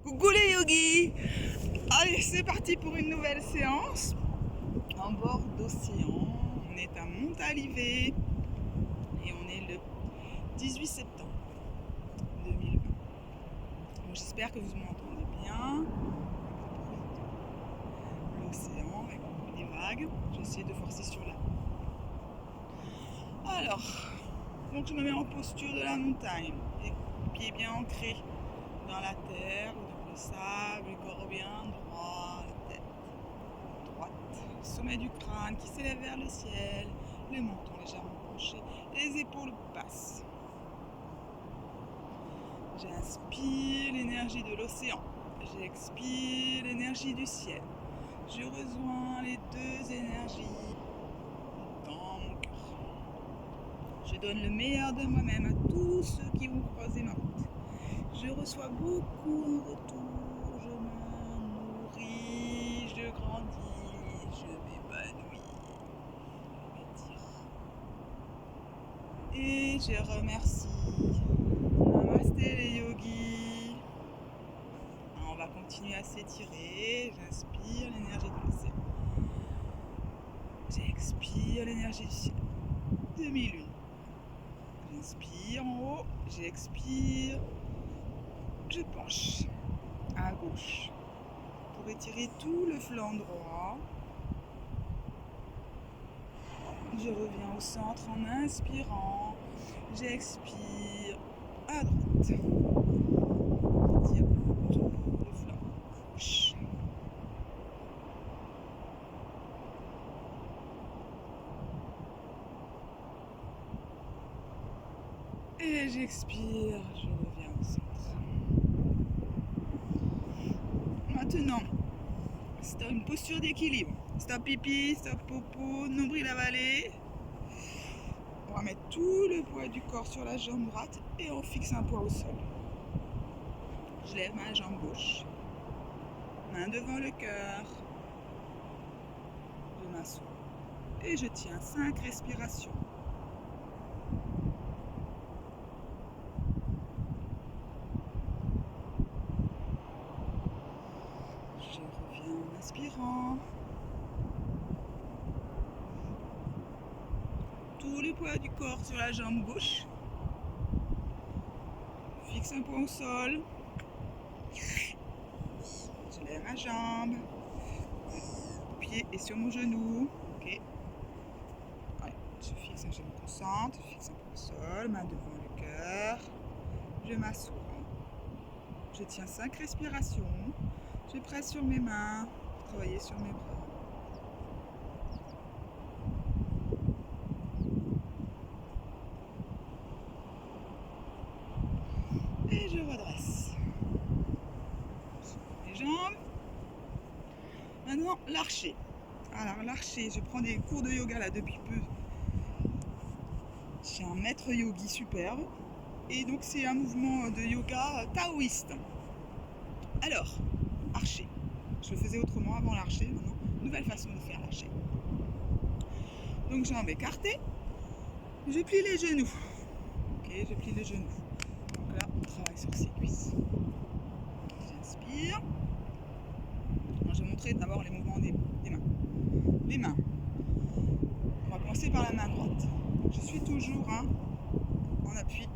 Coucou les yogis. Allez, c'est parti pour une nouvelle séance en bord d'océan. On est à Montalivet et on est le 18 septembre 2020. Donc, j'espère que vous m'entendez bien. L'océan avec des vagues. J'essaie de forcer sur la. Alors, donc je me mets en posture de la montagne, les pieds bien ancrés dans la terre ou dans le sable, le corps bien droit, la tête droite, sommet du crâne qui s'élève vers le ciel, le menton légèrement penché, les épaules basses. J'inspire l'énergie de l'océan, j'expire l'énergie du ciel. Je rejoins les deux énergies dans mon cœur. Je donne le meilleur de moi-même à tous ceux qui vont croiser ma route. Je reçois beaucoup en retour, je me nourris, je grandis, je m'épanouis. Et je remercie. Namasté les yogis. On va continuer à s'étirer. J'inspire l'énergie de l'océan. J'expire l'énergie du ciel. Demi-lune. J'inspire en haut, j'expire. Je penche à gauche pour étirer tout le flanc droit. Je reviens au centre en inspirant. J'expire à droite. J'étire tout le flanc gauche. Et j'expire, je reviens au centre. Maintenant, c'est une posture d'équilibre. Stop pipi, stop popo, nombril avalé. On va mettre tout le poids du corps sur la jambe droite et on fixe un poids au sol. Je lève ma jambe gauche, main devant le cœur. Je m'assois et je tiens 5 respirations. Je reviens en inspirant. Tout le poids du corps sur la jambe gauche. Fixe un point au sol. Je lève ma jambe. Le pied est sur mon genou. Ok. Allez, je me concentre. Je fixe un point au sol. Main devant le cœur. Je m'assois. Je tiens 5 respirations. Je presse sur mes mains pour travailler sur mes bras. Et je redresse les jambes. Maintenant, l'archer. Alors, l'archer, je prends des cours de yoga là depuis peu. J'ai un maître yogi superbe. Et donc, c'est un mouvement de yoga taoïste. Alors, archer. Je le faisais autrement avant l'archer. Maintenant, nouvelle façon de faire l'archer. Donc, jambes écartées. Je plie les genoux. Ok, je plie les genoux. Donc là, on travaille sur ses cuisses. J'inspire. Je vais montrer d'abord les mouvements des mains. Les mains. On va commencer par la main droite. Je suis toujours en appui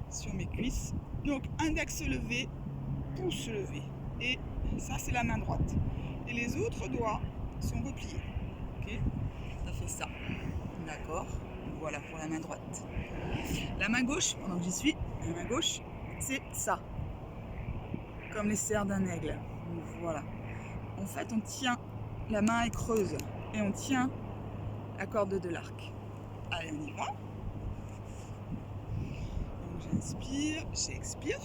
sur mes cuisses. Donc, index levé, pouce levé. Et ça, c'est la main droite. Et les autres doigts sont repliés. Ok ? Ça fait ça. D'accord ? Voilà pour la main droite. La main gauche, pendant que j'y suis, la main gauche, c'est ça. Comme les serres d'un aigle. Voilà. En fait, on tient, la main est creuse et on tient la corde de l'arc. Allez, on y va. Donc, j'inspire, j'expire.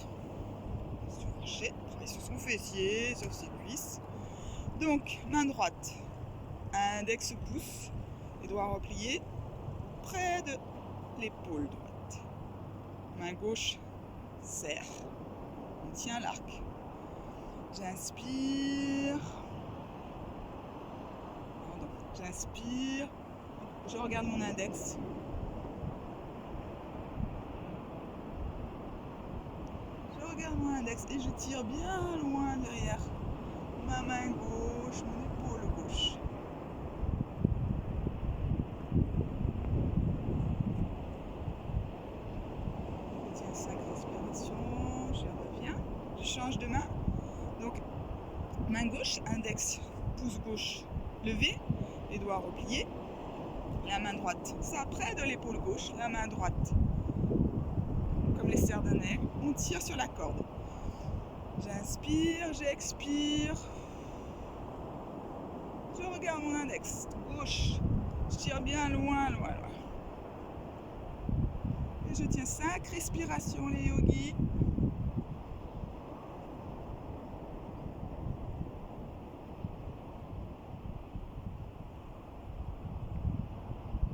Travaille sur son fessier, sur ses cuisses. Donc, main droite, index pouce, les doigts repliés près de l'épaule droite. Main gauche, serre. On tient l'arc. J'inspire. J'inspire. Je regarde mon index. Je regarde mon index et je tire bien loin derrière ma main gauche, mon épaule gauche. Je tiens 5 respirations, je reviens, je change de main. Donc, main gauche, index, pouce gauche levé, les doigts repliés. La main droite, ça près de l'épaule gauche, la main droite, comme les serres d'un aigle, on tire sur la corde. J'inspire, j'expire. Je regarde mon index gauche, je tire bien loin, loin, loin. Et je tiens 5 respirations, les yogis.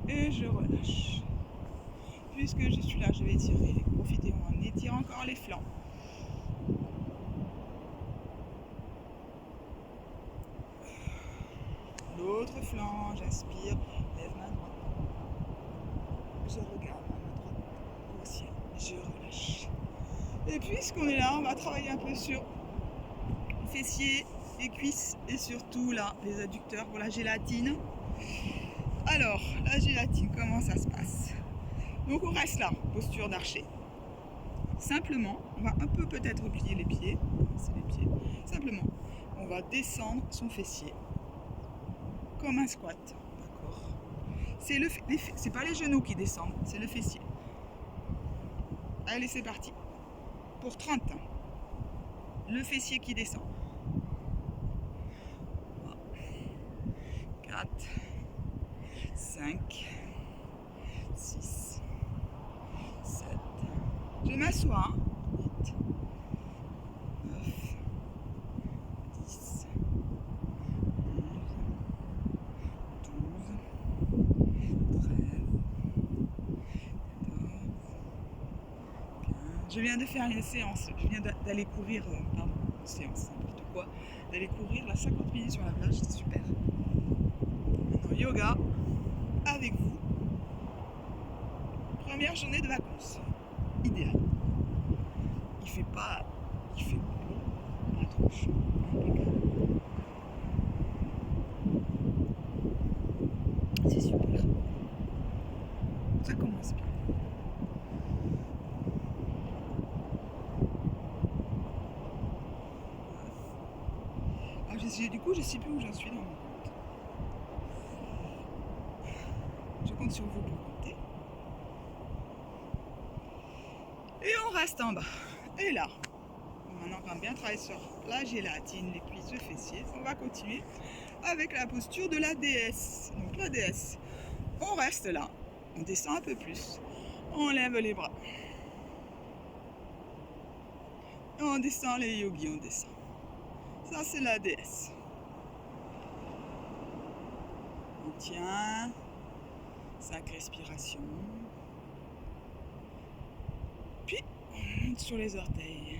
Et je relâche. Puisque je suis là, je vais tirer. Profitez, on étire encore les flancs. L'autre flanc, j'inspire, lève ma droite. Je regarde ma main droite au ciel, je relâche. Et puisqu'on est là, on va travailler un peu sur les fessiers, les cuisses et surtout là, les adducteurs pour la gélatine. Alors, la gélatine, comment ça se passe? Donc on reste là, posture d'archer. Simplement, on va un peu peut-être replier les pieds. C'est les pieds. Simplement, on va descendre son fessier comme un squat. D'accord. C'est pas les genoux qui descendent, c'est le fessier. Allez, c'est parti. Pour 30. Le fessier qui descend. 4, 5, 6, 7. Je m'assois. 8, 9, 10, 11, 12, 13, 14, 15. Je viens de faire une séance. Je viens d'aller courir, séance, n'importe quoi. D'aller courir là 50 minutes sur la plage, c'était super. Maintenant, yoga avec vous. Première journée de vacances. Idéal. Il fait beau, pas trop chaud. C'est super. Ça commence bien. Alors, du coup, je sais plus où j'en suis dans mon compte. Je compte sur vous pour compter. Et on reste en bas. Et là, maintenant qu'on a bien travaillé sur la gélatine, les cuisses, le fessier, on va continuer avec la posture de la déesse. Donc la déesse, on reste là, on descend un peu plus, on lève les bras. Et on descend les yogis, on descend. Ça c'est la déesse. On tient, 5 respirations. Puis on monte sur les orteils.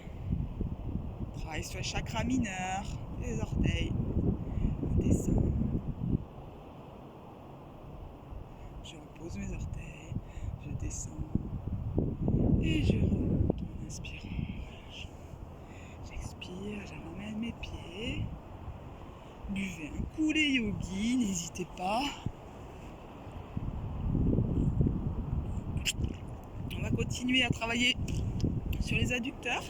On travaille sur le chakra mineur, les orteils. On descend. Je repose mes orteils. Je descends. Et je remonte en inspirant. J'expire, je ramène mes pieds. Buvez un coup les yogis, n'hésitez pas. On va continuer à travailler sur les adducteurs.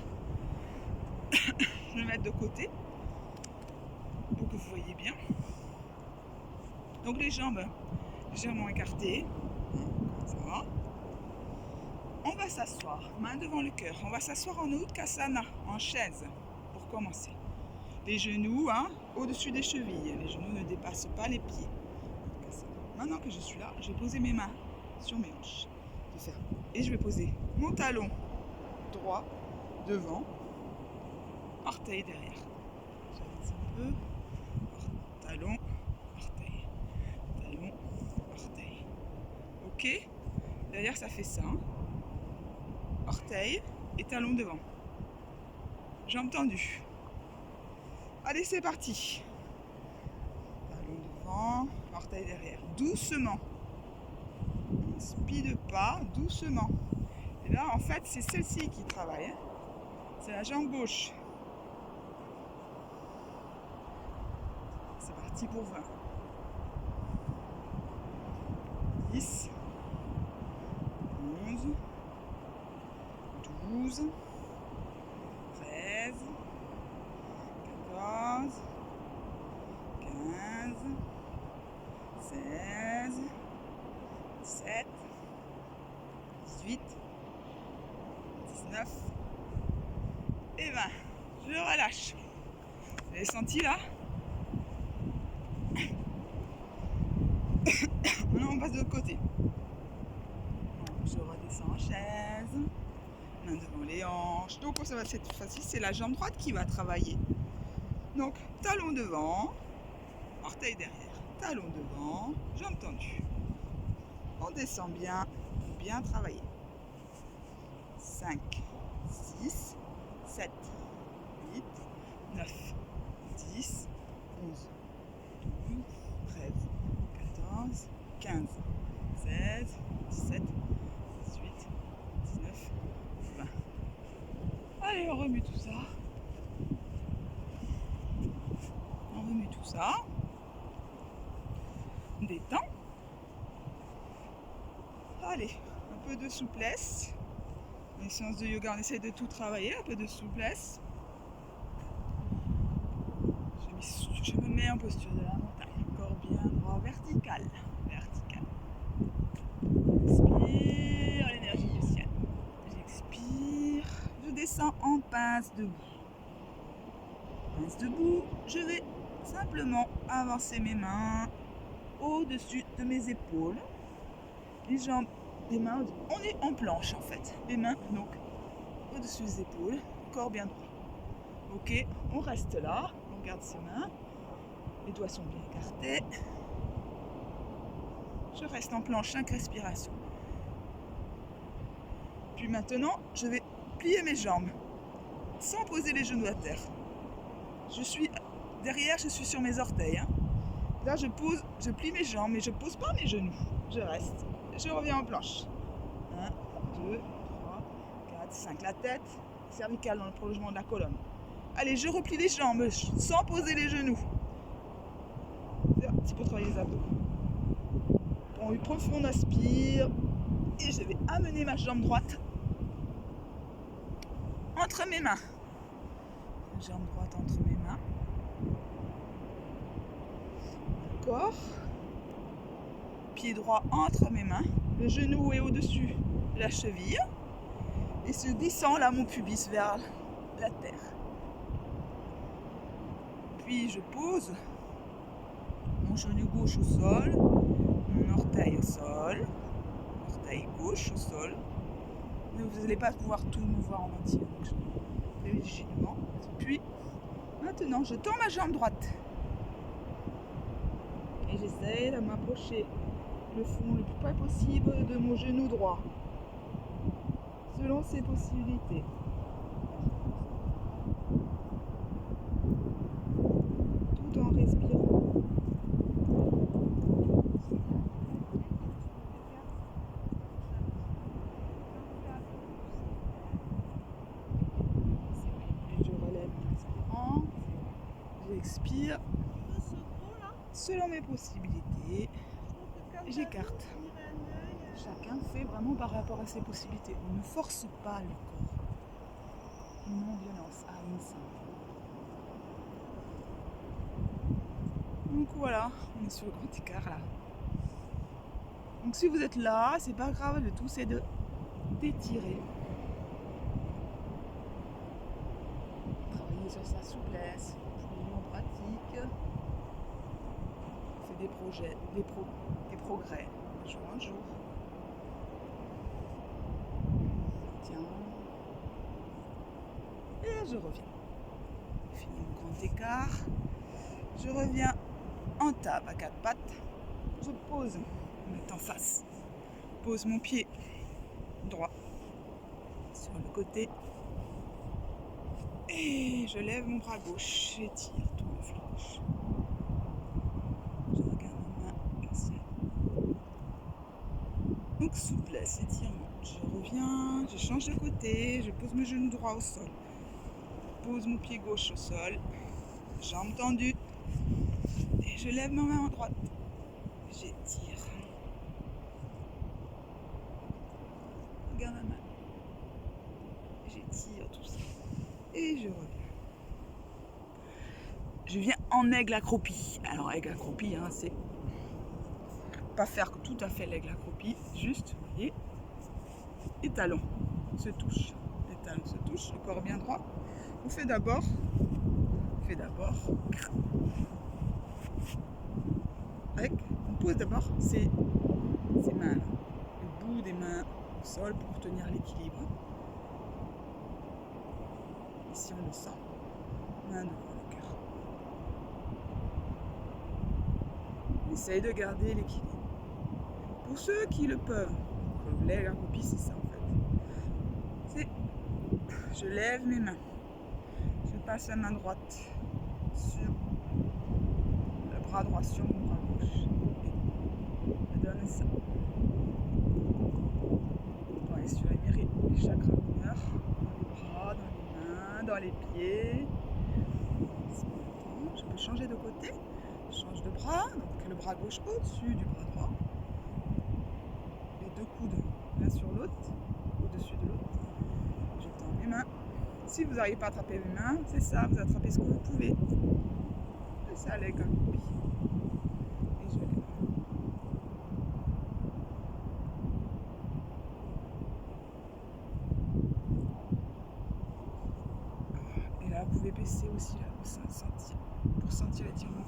Je vais le mettre de côté pour que vous voyez bien. Donc les jambes légèrement écartées. Comme ça. On va s'asseoir, main devant le cœur. On va s'asseoir en Utkatasana, en chaise, pour commencer. Les genoux au-dessus des chevilles. Les genoux ne dépassent pas les pieds. Maintenant que je suis là, je vais poser mes mains sur mes hanches. Et je vais poser mon talon droit devant, orteil derrière. J'avance un peu. Talon, orteil. Talon, orteil. Ok? Derrière, ça fait ça. Orteil et talon devant. Jambes tendues. Allez, c'est parti. Talon devant, orteil derrière. Doucement. On ne speed pas, doucement. Et là, en fait, c'est celle-ci qui travaille. C'est la jambe gauche. C'est parti pour 20. 10, 11, 12, 13, 14, 15, 16, 17, 18, 19 et 20. Je relâche. Vous avez senti là? Maintenant on passe de l'autre côté. Je redescends en chaise, main devant les hanches. Donc ça va, cette fois-ci c'est la jambe droite qui va travailler. Donc talon devant, orteil derrière, talon devant, jambe tendue. On descend bien, bien travailler. 5, 6, 7, 8, 9, 10, 11, 12, 13, 14, 15, 16, 17, 18, 19, 20. Allez, on remue tout ça. On remue tout ça. On détend. Allez, un peu de souplesse. Les séances de yoga, on essaie de tout travailler, un peu de souplesse. Je me mets en posture de la montagne, corps bien droit, vertical. Vertical. Inspire l'énergie du ciel. J'expire. Je descends en pince debout. Pince debout, je vais simplement avancer mes mains au-dessus de mes épaules. Les jambes, les mains, on est en planche en fait. Les mains donc au-dessus des épaules, corps bien droit. Ok, on reste là, on garde ses mains, les doigts sont bien écartés. Je reste en planche, 5 respirations. Puis maintenant, je vais plier mes jambes sans poser les genoux à terre. Je suis derrière, je suis sur mes orteils. Hein. Là, je plie mes jambes, mais je pose pas mes genoux. Je reste. Je reviens en planche. 1, 2, 3, 4, 5. La tête cervicale dans le prolongement de la colonne. Allez, je replie les jambes sans poser les genoux. C'est un petit peu travailler les abdos. Bon, une profonde aspire. Et je vais amener ma jambe droite entre mes mains. Jambe droite entre mes mains. D'accord. Pied droit entre mes mains. Le genou est au-dessus de la cheville. Et se descend là mon pubis vers la terre. Puis je pose mon genou gauche au sol, mon orteil au sol, orteil gauche au sol. Mais vous n'allez pas pouvoir tout me voir en entier, donc je fais vigilement. Puis maintenant je tends ma jambe droite et j'essaie de m'approcher le fond le plus près possible de mon genou droit, selon ses possibilités. Tout en respirant. Je relève en inspirant. J'expire selon mes possibilités. J'écarte. Chacun fait vraiment par rapport à ses possibilités. On ne force pas le corps. Non-violence à une simple. Donc voilà, on est sur le grand écart là. Donc si vous êtes là, c'est pas grave, le tout c'est de d'étirer. Travailler sur sa souplesse, plus on pratique. On fait des projets, des progrès, de jour en jour. Tiens. Et je reviens. Fini mon grand écart. Je reviens en table à 4 pattes. Je pose, me mets en face. Pose mon pied droit sur le côté. Et je lève mon bras gauche. J'étire tout le flanche. Je regarde ma main au ciel. Donc souplesse, étirement. Je reviens, je change de côté, je pose mes genoux droits au sol. pose mon pied gauche au sol, jambes tendues, et je lève ma main droite. J'étire. Regarde ma main. J'étire tout ça. Et je reviens. Je viens en aigle accroupi. Alors aigle accroupi, hein, c'est pas faire tout à fait l'aigle accroupi, juste, vous voyez, les talons se touchent. Les talons se touchent, le corps bien droit. On fait d'abord. On pose d'abord ces mains là, le bout des mains au sol pour tenir l'équilibre. Ici on le sent, main devant le cœur. On essaye de garder l'équilibre. Pour ceux qui le peuvent, l'aigle accroupi, c'est ça en fait. Je lève mes mains, je passe la main droite sur le bras droit sur mon bras gauche. Je donne ça. On va aller sur les chakras mineurs, dans les bras, dans les mains, dans les pieds. Je peux changer de côté, je change de bras, donc le bras gauche au-dessus du bras droit. Les deux coudes l'un sur l'autre, au-dessus de l'autre. Je tends mes mains. Si vous n'arrivez pas à attraper mes mains, c'est ça, vous attrapez ce que vous pouvez. C'est ça l'aigle accroupi. Et je lève. Et là, vous pouvez baisser aussi là, pour sentir l'étirement au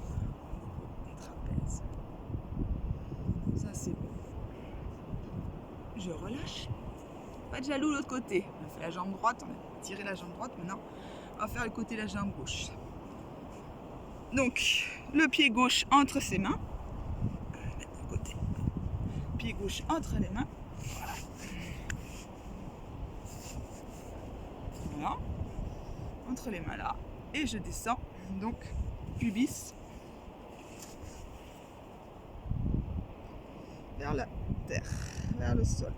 niveau des trapèzes. Ça, c'est bon. Je relâche. Pas de jaloux l'autre côté. On a fait la jambe droite, on a tiré la jambe droite. Maintenant, on va faire le côté de la jambe gauche. Donc, le pied gauche entre ses mains. De côté. Pied gauche entre les mains. Voilà. Voilà. Entre les mains là. Et je descends. Donc, pubis. Vers la terre. Vers le sol.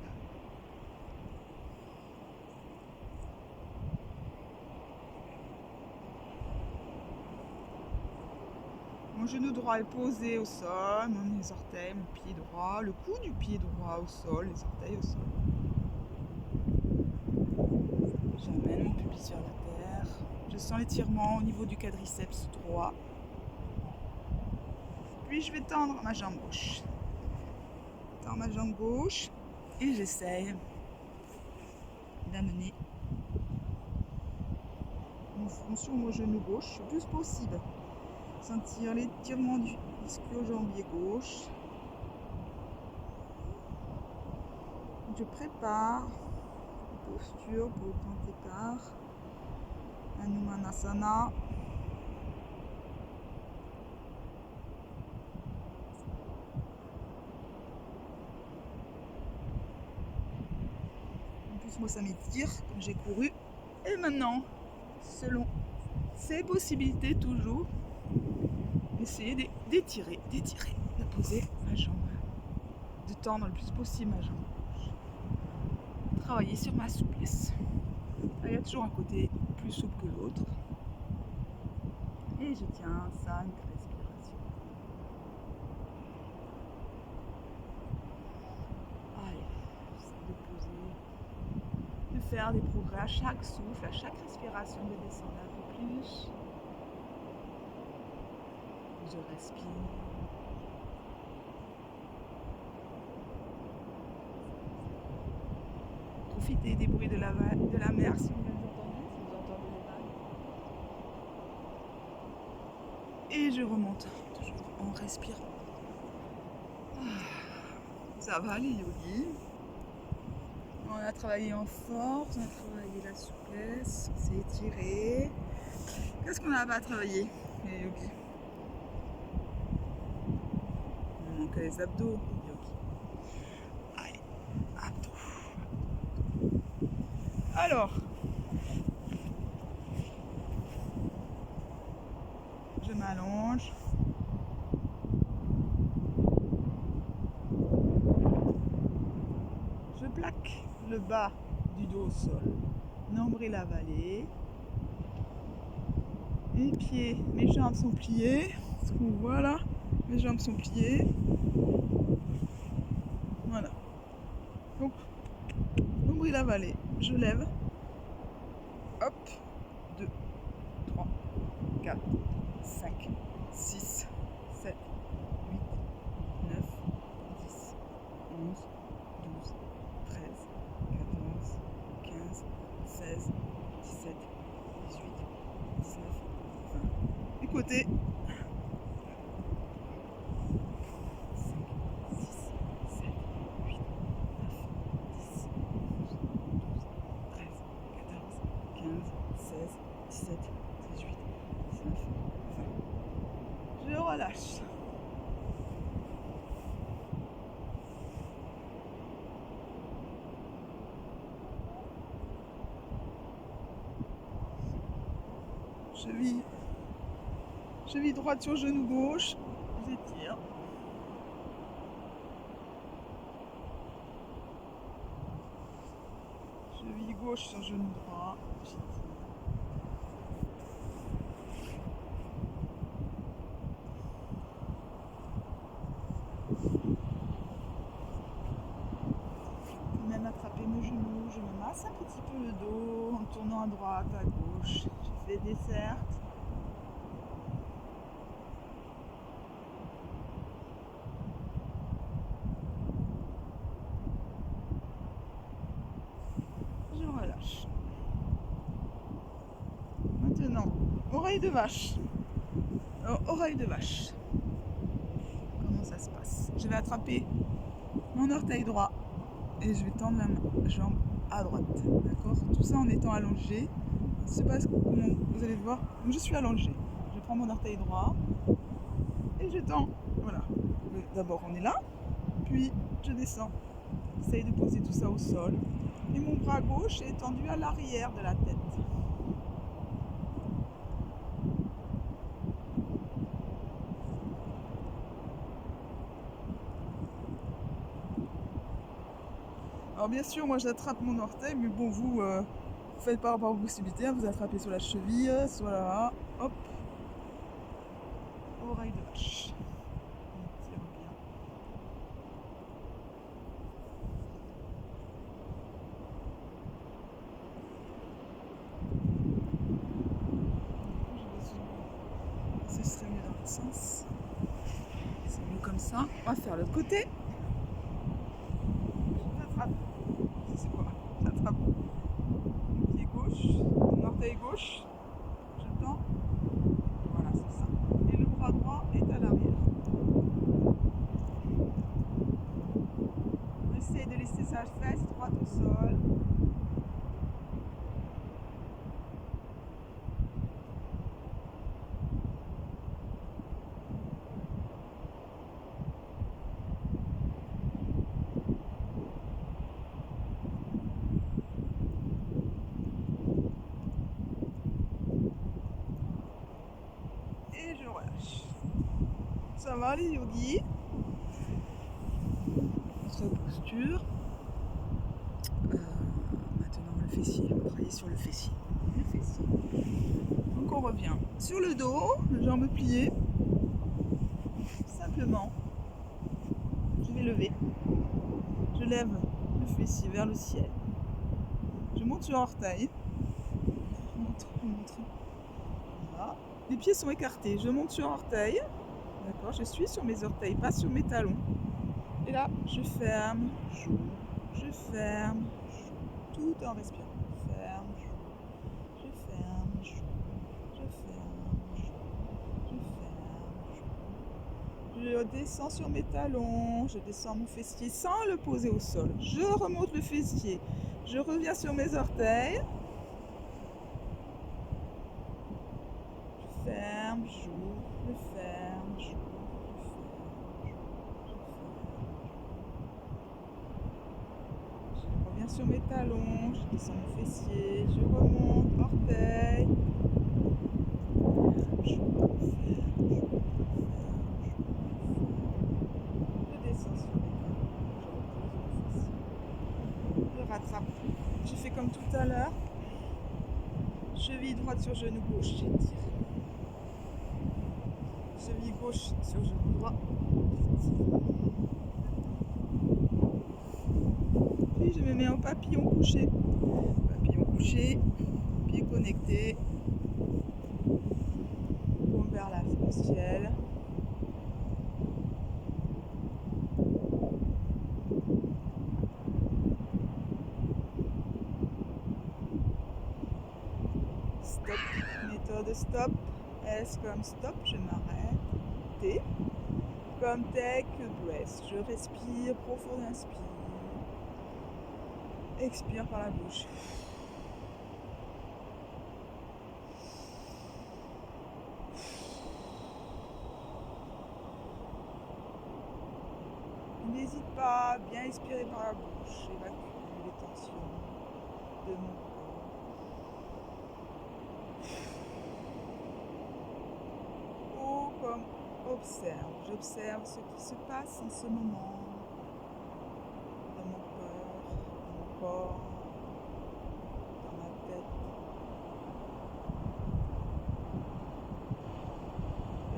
Mon genou droit est posé au sol, mes orteils, mon pied droit, le cou du pied droit au sol, les orteils au sol. J'amène mon pubis vers la terre. Je sens l'étirement au niveau du quadriceps droit. Puis je vais tendre ma jambe gauche. Je tends ma jambe gauche et j'essaye d'amener mon front sur mon genou gauche le plus possible. Sentir l'étirement du ischio-jambier gauche. Je prépare la posture pour le grand écart. Hanumanasana. En plus, moi, ça m'étire comme j'ai couru. Et maintenant, selon ses possibilités, toujours, essayer d'étirer, de poser ma jambe, de tendre le plus possible ma jambe gauche. Travailler sur ma souplesse. Il y a toujours un côté plus souple que l'autre. Et je tiens 5 respirations. Allez, j'essaie de poser, de faire des progrès à chaque souffle, à chaque respiration, de descendre un peu plus. Je respire. Profitez des bruits de la mer si vous les entendez, si vous entendez les vagues. Et je remonte, toujours en respirant. Ça va les yogis. On a travaillé en force, on a travaillé la souplesse, on s'est étiré. Qu'est-ce qu'on n'a pas travaillé les yogis? Il manque les abdos, les yogis. Allez, abdos. Alors, je m'allonge. Je plaque le bas du dos au sol, nombril avalé. Mes pieds, mes jambes sont pliées. Ce qu'on voit là, mes jambes sont pliées. Voilà. Donc, nombril avalé. Je lève. Hop. 2, 3, 4, 5, 6, 7, 8, 9, 10, 11, 12, 13, 14, 15, 16, 17, 18, 19, 20. Du côté. 5, 6, 7, 8, 9, 10, 11, 12, 13, 14, 15, 16, 17, 18, 19, 20. Je relâche. Cheville droite sur genou gauche, j'étire. Cheville gauche sur genou droit, j'étire. Même attraper mes genoux, je me masse un petit peu le dos en tournant à droite, à gauche. Je fais des cercles. Je relâche. Maintenant, oreille de vache. Oreille de vache. Comment ça se passe? Je vais attraper mon orteil droit et je vais tendre la jambe à droite. D'accord? Tout ça en étant allongé. Je ne sais pas comment vous allez le voir. Donc je suis allongée. Je prends mon orteil droit et je tends. Voilà. D'abord on est là, puis je descends. J'essaye de poser tout ça au sol. Et mon bras gauche est tendu à l'arrière de la tête. Alors bien sûr, moi j'attrape mon orteil, mais bon, vous faites par rapport aux possibilités, vous attrapez sur la cheville, soit là, hop, oreille de vache. On tire bien. Ce serait mieux dans l'autre sens. C'est mieux comme ça. On va faire l'autre côté. J'attrape. C'est quoi? J'attrape mon pied gauche, mon orteil gauche. Je tends. Voilà, c'est ça. Et le bras droit est à l'arrière. On essaye de laisser sa fesse droite au sol. Et je relâche. Ça va les yogis? Notre posture. Maintenant le fessier, on va travailler sur le fessier. Le fessier. Donc on revient sur le dos, les jambes pliées. Simplement, je vais lever. Je lève le fessier vers le ciel. Je monte sur l'orteil. Je montre. Voilà. Les pieds sont écartés. Je monte sur l'orteil. D'accord, je suis sur mes orteils, pas sur mes talons. Et là, je ferme, j'ouvre, je ferme, j'ouvre, tout en respirant. Ferme, j'ouvre, je ferme, j'ouvre, je ferme, j'ouvre, je ferme, j'ouvre. Je descends sur mes talons, je descends mon fessier sans le poser au sol. Je remonte le fessier, je reviens sur mes orteils. Je ferme, j'ouvre, je ferme, j'ouvre. Sur mes talons, je descends mon fessier, je remonte, orteil, je descends sur mes talons, je repose mon fessier, je rattrape, je fais comme tout à l'heure, cheville droite sur genou gauche, j'étire. gauche sur le genou droit. Puis je me mets en papillon couché. Papillon couché, pied connecté. Paume vers le ciel. Stop, méthode stop. S comme stop, je m'arrête. T comme take breath. Je respire, profond inspire. Expire par la bouche. N'hésite pas à bien expirer par la bouche. Évacue les tensions de mon corps. Comme observe. J'observe ce qui se passe en ce moment dans mon cœur, dans mon corps, dans ma tête.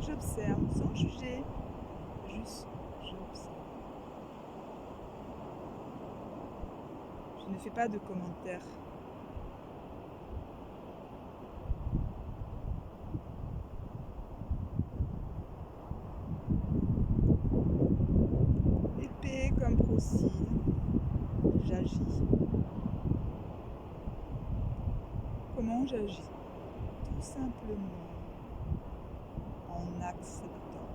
J'observe sans juger, juste j'observe. Je ne fais pas de commentaires. Comme procide, j'agis. Comment j'agis? Tout simplement en acceptant.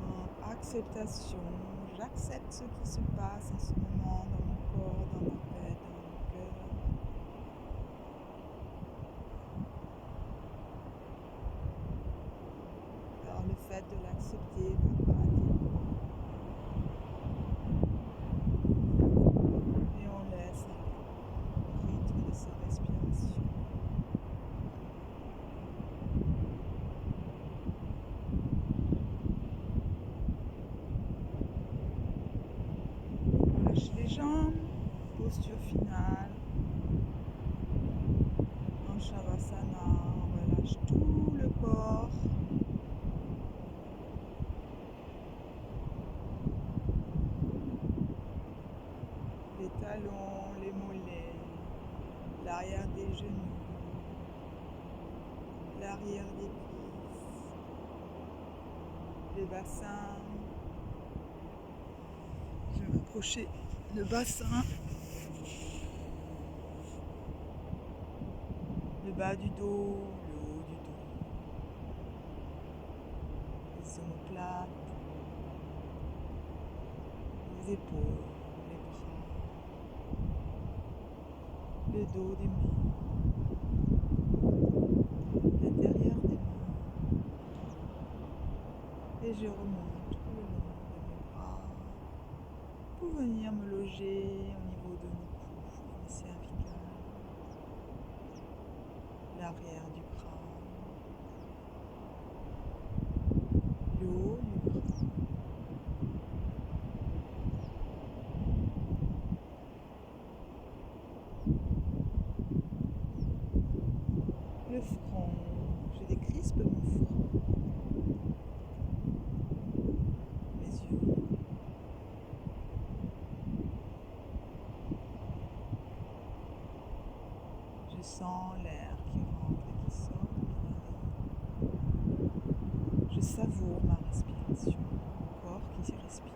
En acceptation, j'accepte ce qui se passe en ce moment dans mon corps, dans ma tête, dans mon cœur. Alors le fait de l'accepter va pas dire. Les jambes, posture finale, en Shavasana, on relâche tout le corps. Les talons, les mollets, l'arrière des genoux, l'arrière des cuisses, les bassins. Je vais m'approcher le bassin, le bas du dos, le haut du dos, les omoplates, les épaules, les bras, le dos des mains, l'intérieur des mains, et je remonte tout le long de mes bras pour venir me loger au niveau de mon cou, mes cervicales, l'arrière du crâne, le haut du crâne, le front, je décrispe mon front, mes yeux. Je sens l'air qui rentre et qui sort de mes narines. Je savoure ma respiration, mon corps qui respire.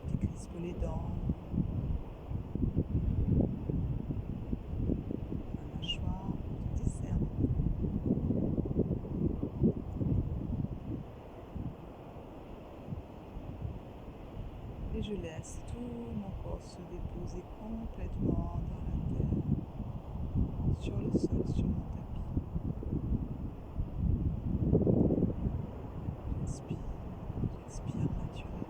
Je décrispe les dents, ma mâchoire, je discerne. Et je laisse tout mon corps se déposer complètement dans la terre, sur le sol, sur mon tapis. J'inspire, j'expire naturellement.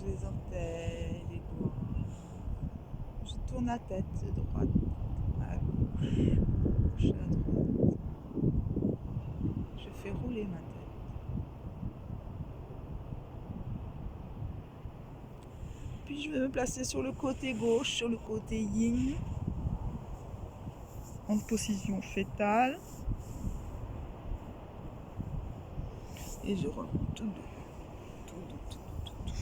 bouge les orteils, les doigts. Je tourne la tête de droite à gauche, gauche à droite. Je fais rouler ma tête. Puis je vais me placer sur le côté gauche, sur le côté yin, en position fétale. Et je remonte tout doux, tout doux, tout doux, tout doux.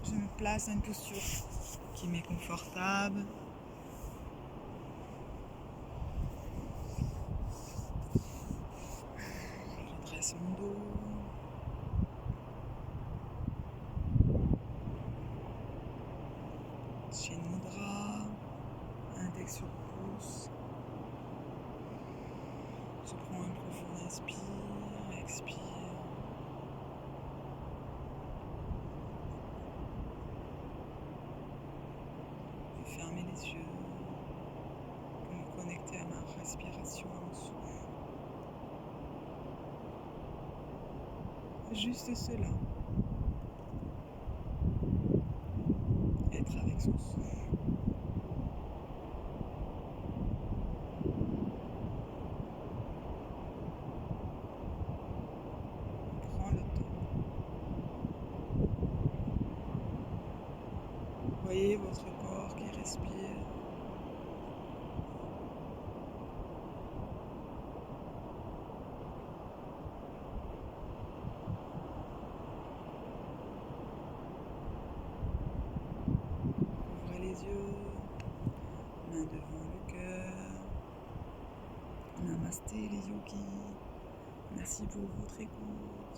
Je me place dans une posture qui m'est confortable. Je dresse mon dos. Chaîne mudra, index sur pouce. Je prends un profond inspire, expire. Je vais fermer les yeux pour me connecter à ma respiration, à mon souffle. Juste cela. Être avec son souffle. Prends le temps. Voyez votre corps qui respire. Ouvrez les yeux, main devant le cœur. Namasté les yogis. Merci pour votre écoute.